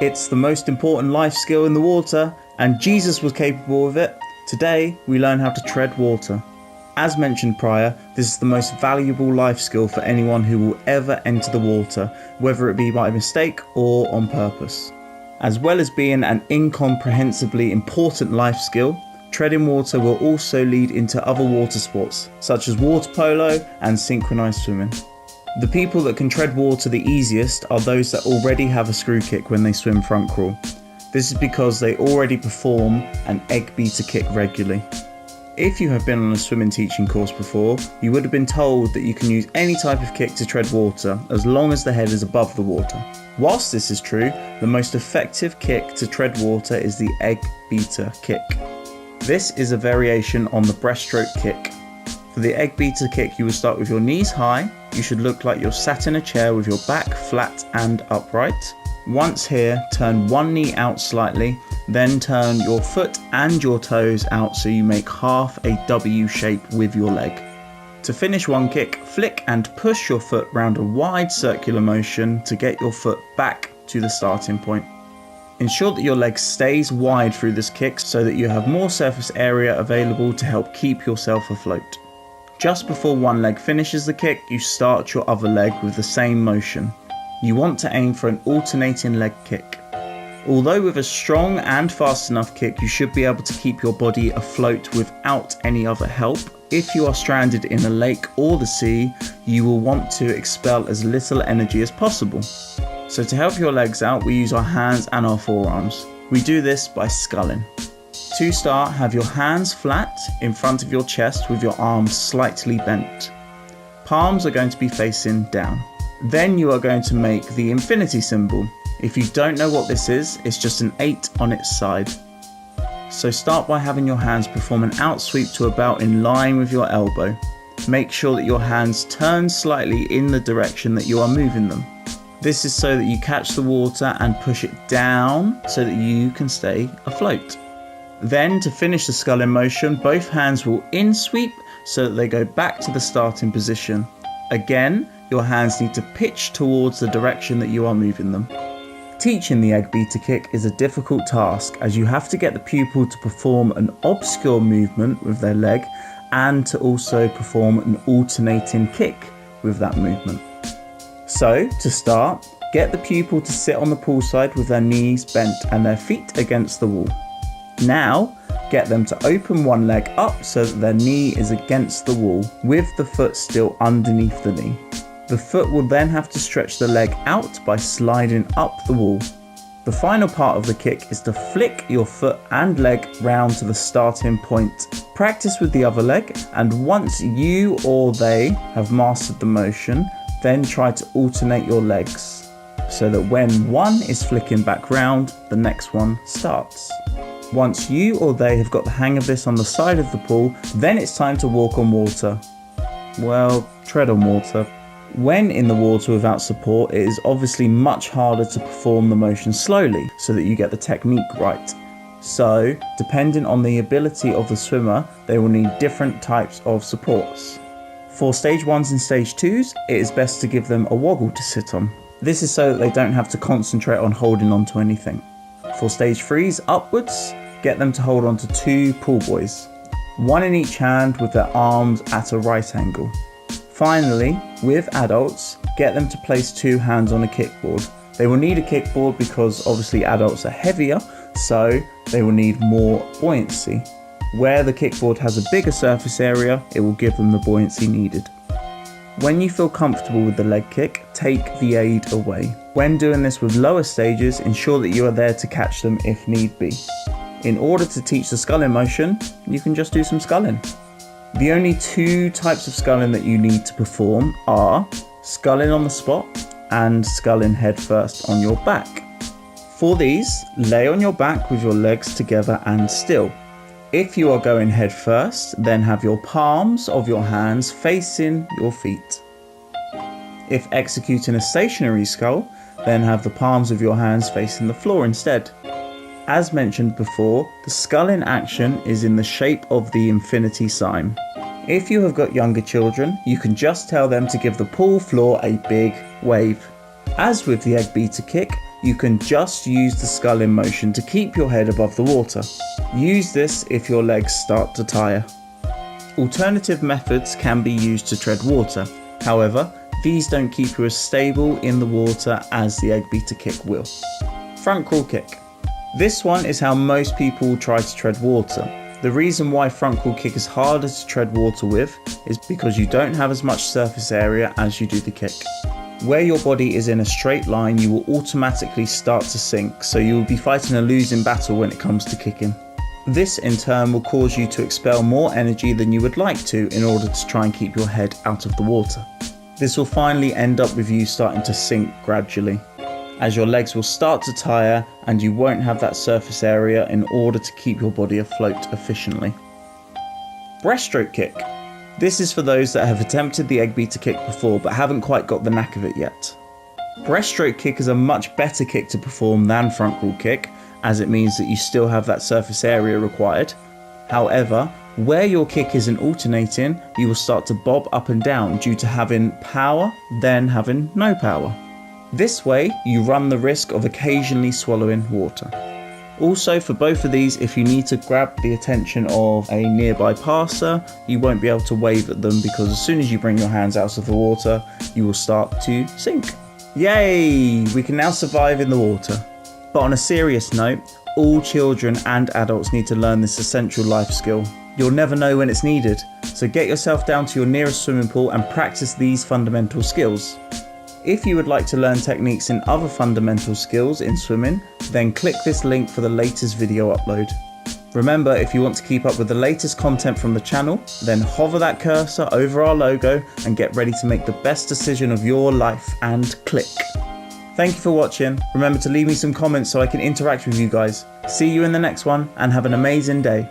It's the most important life skill in the water, and Jesus was capable of it. Today, we learn how to tread water. As mentioned prior, this is the most valuable life skill for anyone who will ever enter the water, whether it be by mistake or on purpose. As well as being an incomprehensibly important life skill, treading water will also lead into other water sports, such as water polo and synchronized swimming. The people that can tread water the easiest are those that already have a screw kick when they swim front crawl. This is because they already perform an egg beater kick regularly. If you have been on a swimming teaching course before, you would have been told that you can use any type of kick to tread water as long as the head is above the water. Whilst this is true, the most effective kick to tread water is the egg beater kick. This is a variation on the breaststroke kick. For the egg beater kick, you will start with your knees high. You should look like you're sat in a chair with your back flat and upright. Once here, turn one knee out slightly, then turn your foot and your toes out so you make half a W shape with your leg. To finish one kick, flick and push your foot round a wide circular motion to get your foot back to the starting point. Ensure that your leg stays wide through this kick so that you have more surface area available to help keep yourself afloat. Just before one leg finishes the kick, you start your other leg with the same motion. You want to aim for an alternating leg kick. Although with a strong and fast enough kick, you should be able to keep your body afloat without any other help. If you are stranded in a lake or the sea, you will want to expel as little energy as possible. So to help your legs out, we use our hands and our forearms. We do this by sculling. To start, have your hands flat in front of your chest with your arms slightly bent. Palms are going to be facing down. Then you are going to make the infinity symbol. If you don't know what this is, it's just an 8 on its side. So start by having your hands perform an out sweep to about in line with your elbow. Make sure that your hands turn slightly in the direction that you are moving them. This is so that you catch the water and push it down so that you can stay afloat. Then to finish the sculling motion, both hands will in sweep so that they go back to the starting position. Again, your hands need to pitch towards the direction that you are moving them. Teaching the egg beater kick is a difficult task as you have to get the pupil to perform an obscure movement with their leg and to also perform an alternating kick with that movement. So to start, get the pupil to sit on the poolside with their knees bent and their feet against the wall. Now, get them to open one leg up so that their knee is against the wall with the foot still underneath the knee. The foot will then have to stretch the leg out by sliding up the wall. The final part of the kick is to flick your foot and leg round to the starting point. Practice with the other leg, and once you or they have mastered the motion, then try to alternate your legs so that when one is flicking back round, the next one starts. Once you or they have got the hang of this on the side of the pool, then it's time to walk on water. Well, tread on water. When in the water without support, it is obviously much harder to perform the motion slowly so that you get the technique right. So, depending on the ability of the swimmer, they will need different types of supports. For stage 1s and stage 2s, it is best to give them a woggle to sit on. This is so that they don't have to concentrate on holding on to anything. For stage 3s upwards, get them to hold on to 2 pool buoys, one in each hand with their arms at a right angle. Finally, with adults, get them to place 2 hands on a kickboard. They will need a kickboard because obviously adults are heavier, so they will need more buoyancy. Where the kickboard has a bigger surface area, it will give them the buoyancy needed. When you feel comfortable with the leg kick, take the aid away. When doing this with lower stages, ensure that you are there to catch them if need be. In order to teach the sculling motion, you can just do some sculling. The only 2 types of sculling that you need to perform are sculling on the spot and sculling head first on your back. For these, lay on your back with your legs together and still. If you are going head first, then have your palms of your hands facing your feet. If executing a stationary scull, then have the palms of your hands facing the floor instead. As mentioned before, the sculling action is in the shape of the infinity sign. If you have got younger children, you can just tell them to give the pool floor a big wave. As with the egg beater kick, you can just use the sculling motion to keep your head above the water. Use this if your legs start to tire. Alternative methods can be used to tread water. However, these don't keep you as stable in the water as the egg beater kick will. Front crawl kick. This one is how most people try to tread water. The reason why front crawl kick is harder to tread water with is because you don't have as much surface area as you do the kick. Where your body is in a straight line, you will automatically start to sink, so you will be fighting a losing battle when it comes to kicking. This in turn will cause you to expel more energy than you would like to in order to try and keep your head out of the water. This will finally end up with you starting to sink gradually, as your legs will start to tire and you won't have that surface area in order to keep your body afloat efficiently. Breaststroke kick. This is for those that have attempted the egg beater kick before but haven't quite got the knack of it yet. Breaststroke kick is a much better kick to perform than front crawl kick, as it means that you still have that surface area required. However, where your kick isn't alternating, you will start to bob up and down due to having power, then having no power. This way, you run the risk of occasionally swallowing water. Also, for both of these, if you need to grab the attention of a nearby passer, you won't be able to wave at them because as soon as you bring your hands out of the water, you will start to sink. Yay! We can now survive in the water. But on a serious note, all children and adults need to learn this essential life skill. You'll never know when it's needed, so get yourself down to your nearest swimming pool and practice these fundamental skills. If you would like to learn techniques in other fundamental skills in swimming, then click this link for the latest video upload. Remember, if you want to keep up with the latest content from the channel, then hover that cursor over our logo and get ready to make the best decision of your life and click. Thank you for watching. Remember to leave me some comments so I can interact with you guys. See you in the next one and have an amazing day.